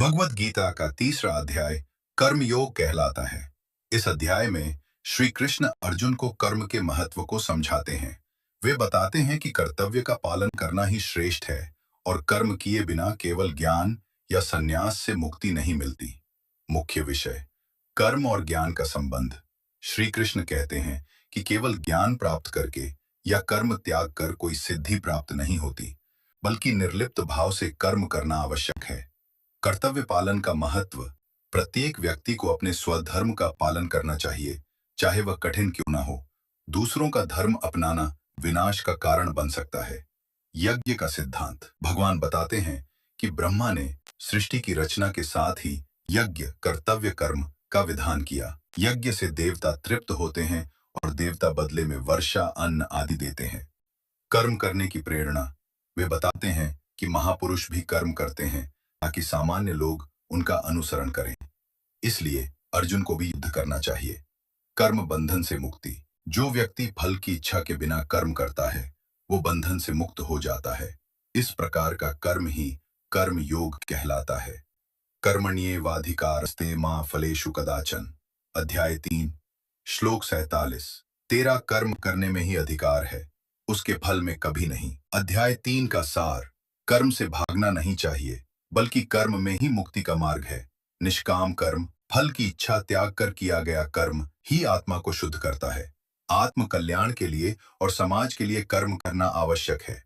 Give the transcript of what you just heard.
भगवत गीता का तीसरा अध्याय कर्मयोग कहलाता है। इस अध्याय में श्री कृष्ण अर्जुन को कर्म के महत्व को समझाते हैं। वे बताते हैं कि कर्तव्य का पालन करना ही श्रेष्ठ है और कर्म किए बिना केवल ज्ञान या संन्यास से मुक्ति नहीं मिलती। मुख्य विषय कर्म और ज्ञान का संबंध। श्री कृष्ण कहते हैं कि केवल ज्ञान प्राप्त करके या कर्म त्याग कर कोई सिद्धि प्राप्त नहीं होती, बल्कि निर्लिप्त भाव से कर्म करना आवश्यक है। कर्तव्य पालन का महत्व। प्रत्येक व्यक्ति को अपने स्वधर्म का पालन करना चाहिए, चाहे वह कठिन क्यों ना हो। दूसरों का धर्म अपनाना विनाश का कारण बन सकता है। यज्ञ का सिद्धांत। भगवान बताते हैं कि ब्रह्मा ने सृष्टि की रचना के साथ ही यज्ञ कर्तव्य कर्म का विधान किया। यज्ञ से देवता तृप्त होते हैं और देवता बदले में वर्षा अन्न आदि देते हैं। कर्म करने की प्रेरणा। वे बताते हैं कि महापुरुष भी कर्म करते हैं ताकि सामान्य लोग उनका अनुसरण करें। इसलिए अर्जुन को भी युद्ध करना चाहिए। कर्म बंधन से मुक्ति। जो व्यक्ति फल की इच्छा के बिना कर्म करता है वो बंधन से मुक्त हो जाता है। इस प्रकार का कर्म ही कर्म योग कहलाता है। कर्मण्येवाधिकारस्ते मा फलेषु कदाचन। अध्याय 3 श्लोक 47। तेरा कर्म करने में ही अधिकार है, उसके फल में कभी नहीं। अध्याय 3 का सार। कर्म से भागना नहीं चाहिए, बल्कि कर्म में ही मुक्ति का मार्ग है। निष्काम कर्म, फल की इच्छा त्याग कर किया गया कर्म ही आत्मा को शुद्ध करता है। आत्म कल्याण के लिए और समाज के लिए कर्म करना आवश्यक है।